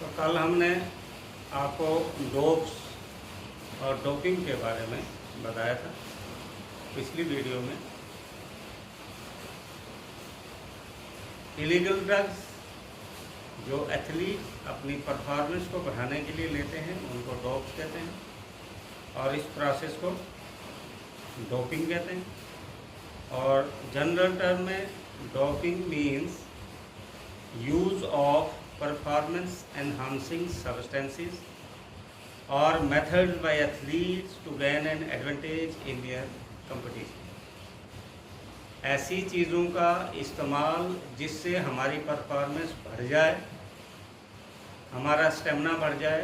तो कल हमने आपको डोप्स और डोपिंग के बारे में बताया था पिछली वीडियो में। इलीगल ड्रग्स जो एथलीट अपनी परफॉर्मेंस को बढ़ाने के लिए लेते हैं उनको डोप्स कहते हैं, और इस प्रोसेस को डोपिंग कहते हैं। और जनरल टर्म में doping means use of performance enhancing substances or methods by athletes to gain an advantage in their competition। ऐसी चीज़ों का इस्तेमाल जिससे हमारी परफॉर्मेंस बढ़ जाए, हमारा स्टेमिना बढ़ जाए,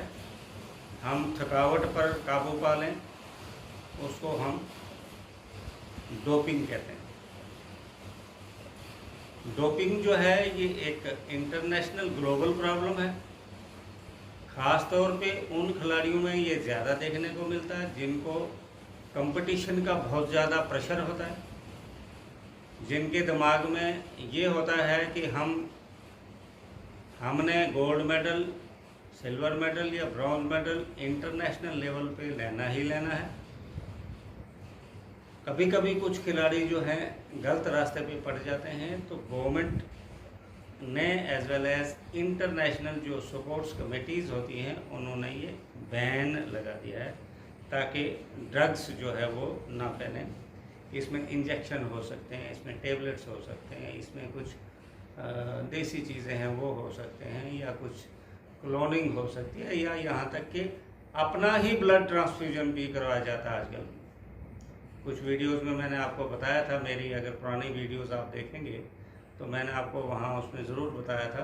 हम थकावट पर काबू पा लें, उसको हम डोपिंग कहते हैं। डोपिंग जो है ये एक इंटरनेशनल ग्लोबल प्रॉब्लम है। ख़ास तौर पे उन खिलाड़ियों में ये ज़्यादा देखने को मिलता है जिनको कंपटीशन का बहुत ज़्यादा प्रेशर होता है, जिनके दिमाग में ये होता है कि हमने गोल्ड मेडल, सिल्वर मेडल या ब्रॉन्ज मेडल इंटरनेशनल लेवल पे लेना ही लेना है। कभी कभी कुछ खिलाड़ी जो हैं गलत रास्ते पे पड़ जाते हैं, तो गवर्नमेंट ने एज वेल एज इंटरनेशनल जो स्पोर्ट्स कमेटीज़ होती हैं उन्होंने ये बैन लगा दिया है ताकि ड्रग्स जो है वो ना फैलें। इसमें इंजेक्शन हो सकते हैं, इसमें टेबलेट्स हो सकते हैं, इसमें कुछ देसी चीज़ें हैं वो हो सकते हैं, या कुछ क्लोनिंग हो सकती है, या यहाँ तक कि अपना ही ब्लड ट्रांसफ्यूजन भी करवाया जाता है आजकल। कुछ वीडियोस में मैंने आपको बताया था, मेरी अगर पुरानी वीडियोस आप देखेंगे तो मैंने आपको वहाँ उसमें ज़रूर बताया था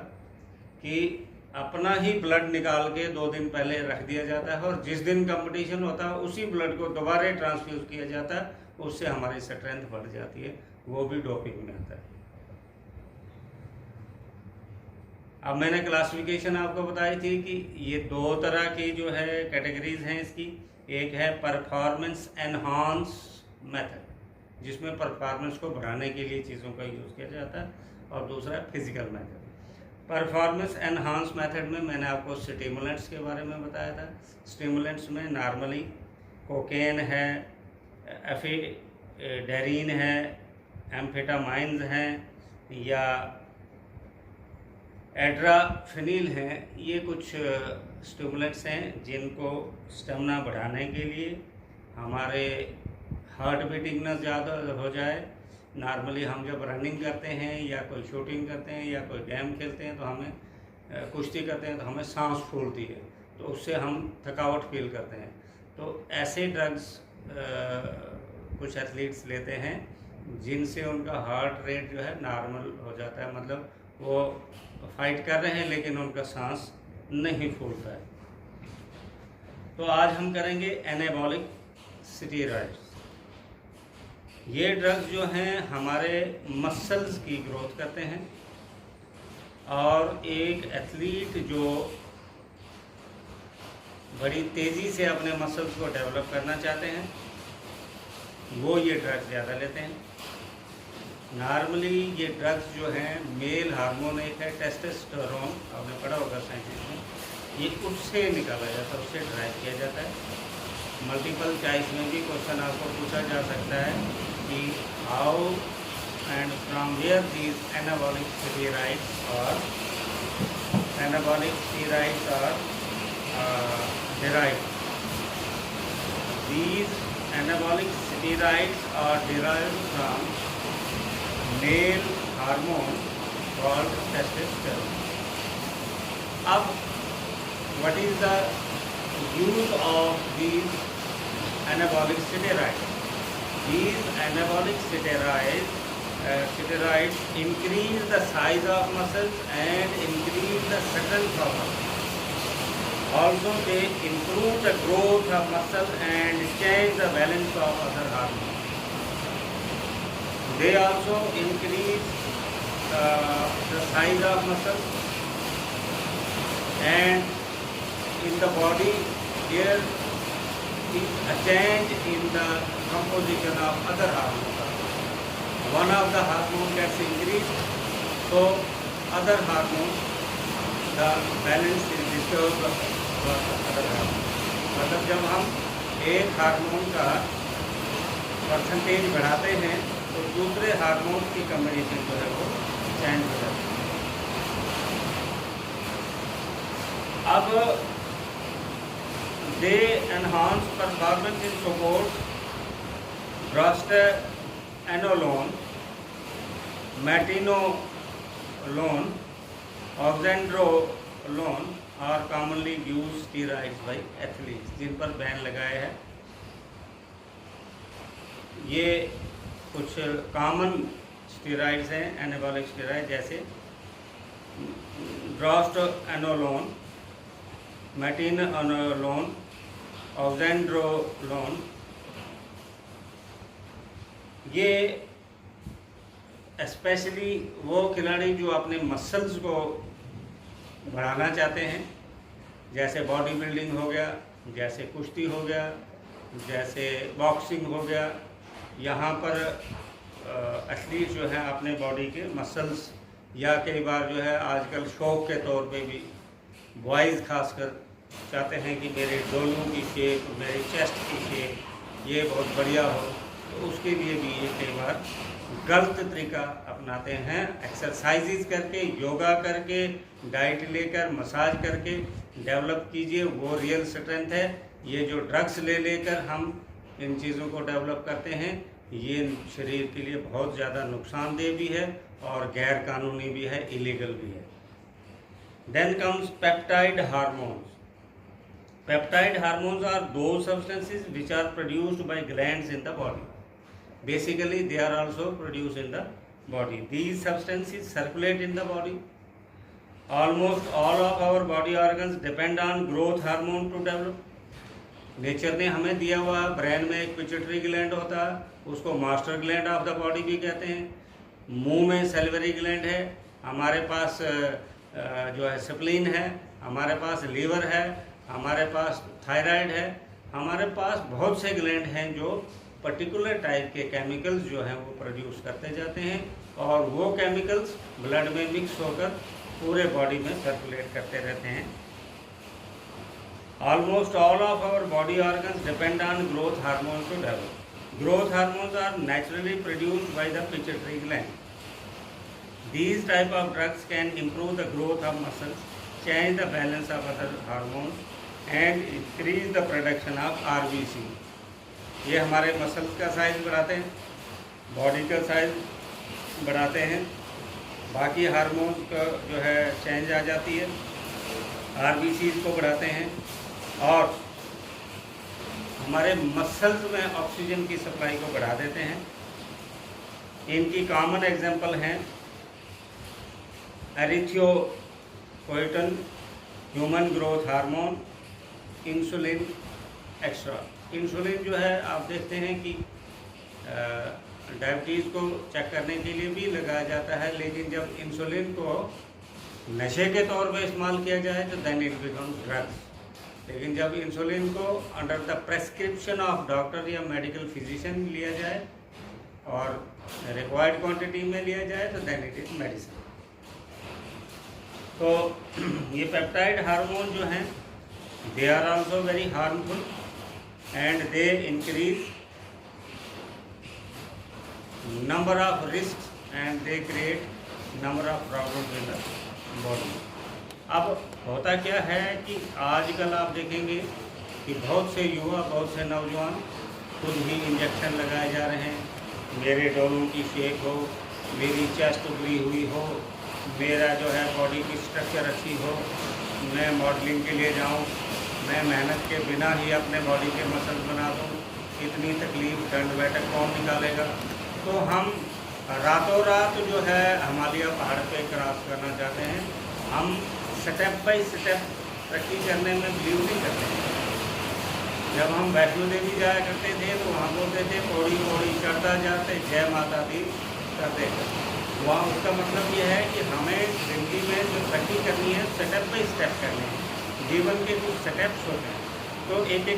कि अपना ही ब्लड निकाल के 2 दिन पहले रख दिया जाता है और जिस दिन कंपटीशन होता है उसी ब्लड को दोबारा ट्रांसफ्यूज किया जाता है, उससे हमारी स्ट्रेंथ बढ़ जाती है, वो भी डोपिंग में आता है। अब मैंने क्लासिफिकेशन आपको बताई थी कि ये 2 तरह की जो है कैटेगरीज हैं इसकी। एक है परफॉर्मेंस एनहांस मेथड जिसमें परफॉर्मेंस को बढ़ाने के लिए चीज़ों का यूज़ किया जाता है, और दूसरा है physical method. Performance enhance method में मैंने आपको स्टिमुलेंट्स के बारे में बताया था। स्टिमुलेंट्स में नॉर्मली कोकेन है, एफिडेरिन है, एम्फेटामाइंस हैं या एड्राफिनिल हैं। ये कुछ स्टिमुलेंट्स हैं जिनको स्टेमिना बढ़ाने के लिए, हमारे हार्ट बीटिंग ना ज़्यादा हो जाए। नॉर्मली हम जब रनिंग करते हैं या कोई शूटिंग करते हैं या कोई गेम खेलते हैं तो हमें कुश्ती करते हैं तो हमें सांस फूलती है, तो उससे हम थकावट फील करते हैं। तो ऐसे ड्रग्स कुछ एथलीट्स लेते हैं जिनसे उनका हार्ट रेट जो है नॉर्मल हो जाता है, मतलब वो फाइट कर रहे हैं लेकिन उनका सांस नहीं फूलता है। तो आज हम करेंगे एनाबॉलिक स्टेरॉइड्स। ये ड्रग्स जो हैं हमारे मसल्स की ग्रोथ करते हैं, और एक एथलीट जो बड़ी तेज़ी से अपने मसल्स को डेवलप करना चाहते हैं वो ये ड्रग्स ज़्यादा लेते हैं। नॉर्मली ये ड्रग्स जो हैं मेल हार्मोन एक है टेस्टोस्टेरोन, आपने पढ़ा होगा साइंस में, ये उससे निकाला जाता है, उससे ड्राइव किया जाता है। मल्टीपल चॉइस में भी क्वेश्चन आपको पूछा जा सकता है कि how and from where these anabolic steroids और derived। These anabolic steroids are derived from male hormone called testosterone। अब what is the use of these anabolic steroids? These anabolic steroids increase the size of muscles and increase the strength of muscles. Also, they improve the growth of muscle and change the balance of other hormones. They also increase the size of muscles, and in the body there is a change in the composition of other hormones. One of the hormone gets increased, so other hormones the balance is disturb other hormone. मतलब जब हम एक hormone का percentage बढ़ाते हैं तो दूसरे hormone की कम्बिनेशन जो है वो चेंज हो जाती है। अब they enhance performance in support drostanolone, methenolone, oxandrolone are commonly use steroids by athletes, जिन पर बैन लगाया है। ये कुछ कॉमन स्टीरॉइड्स हैं, एनाबॉलिक स्टीरॉइड, जैसे प्रोस्टेएनोलोन, मेटिनोलोन, ऑक्जेंड्रोलोन। ये स्पेशली वो खिलाड़ी जो अपने मसल्स को बढ़ाना चाहते हैं, जैसे बॉडी बिल्डिंग हो गया, जैसे कुश्ती हो गया, जैसे बॉक्सिंग हो गया, यहाँ पर एथलीट जो है अपने बॉडी के मसल्स, या कई बार जो है आजकल शौक के तौर पे भी बॉयज़ खासकर चाहते हैं कि मेरे डोलों की शेप, मेरे चेस्ट की शेप ये बहुत बढ़िया हो, तो उसके लिए भी ये कई बार गलत तरीका अपनाते हैं। एक्सरसाइजेज करके, योगा करके, डाइट लेकर, मसाज करके डेवलप कीजिए, वो रियल स्ट्रेंथ है। ये जो ड्रग्स ले लेकर हम इन चीज़ों को डेवलप करते हैं, ये शरीर के लिए बहुत ज़्यादा नुकसानदेह भी है और गैर कानूनी भी है, इलीगल भी है। Then comes peptide hormones. Peptide hormones are those substances which are produced by glands in the body. Basically, they are also produced in the body. These substances circulate in the body. Almost all of our body organs depend on growth hormone to develop. Nature ने हमें दिया हुआ brain में एक pituitary gland होता है, उसको master gland of the body भी कहते हैं। मुंह में सैलिवरी ग्लैंड है, हमारे पास जो है स्प्लीन है, हमारे पास लीवर है, हमारे पास थायराइड है, हमारे पास बहुत से ग्लैंड हैं जो पर्टिकुलर टाइप के केमिकल्स जो हैं वो प्रोड्यूस करते जाते हैं, और वो केमिकल्स ब्लड में मिक्स होकर पूरे बॉडी में सर्कुलेट करते रहते हैं। Almost all of our body organs depend on growth hormone to develop. Growth hormones are naturally produced by the pituitary gland. These type of drugs can improve the growth of muscles, change the balance of other hormones and increase the production of RBC. ये हमारे muscles का size बढ़ाते हैं, body का size बढ़ाते हैं, बाकी hormones का जो है चेंज आ जाती है, RBC को बढ़ाते हैं और हमारे मसल्स में ऑक्सीजन की सप्लाई को बढ़ा देते हैं। इनकी कॉमन एग्जांपल हैं erythropoietin, human growth hormone, insulin extra. Insulin जो है आप देखते हैं कि डायबिटीज़ को चेक करने के लिए भी लगाया जाता है, लेकिन जब इंसुलिन को नशे के तौर पर इस्तेमाल किया जाए तो देन इट बिकम्स ड्रग्स। लेकिन जब इंसुलिन को under the prescription of doctor या मेडिकल फिजिशियन लिया जाए और रिक्वायर्ड क्वांटिटी में लिया जाए तो देन इट इज़ मेडिसिन। तो ये पेप्टाइड हार्मोन जो हैं they are also very harmful and they increase number of risk and they create number of problems in the body. अब होता क्या है कि आजकल आप देखेंगे कि बहुत से युवा, बहुत से नौजवान खुद ही इंजेक्शन लगाए जा रहे हैं। मेरे डोलों की शेप हो, मेरी चेस्ट उभरी हुई हो, मेरा जो है बॉडी की स्ट्रक्चर अच्छी हो, मैं मॉडलिंग के लिए जाऊं, मैं मेहनत के बिना ही अपने बॉडी के मसल्स बना दूं, इतनी तकलीफ दंड बैठक कौन निकालेगा। तो हम रातों रात जो है हिमालय पहाड़ पे क्रॉस करना चाहते हैं। हम स्टेप बाय स्टेप तरक्की करने में बिलीव नहीं करते हैं। जब हम वैष्णो देवी जाया करते थे तो वहाँ बोलते थे पौड़ी पौड़ी चढ़ता जाते, जय माता दी करते। वहाँ उसका मतलब ये है कि हमें ज़िंदगी में जो तरक्की करनी है स्टेप बाय स्टेप करनी है। जीवन के कुछ स्टेप्स होते हैं, तो एक एक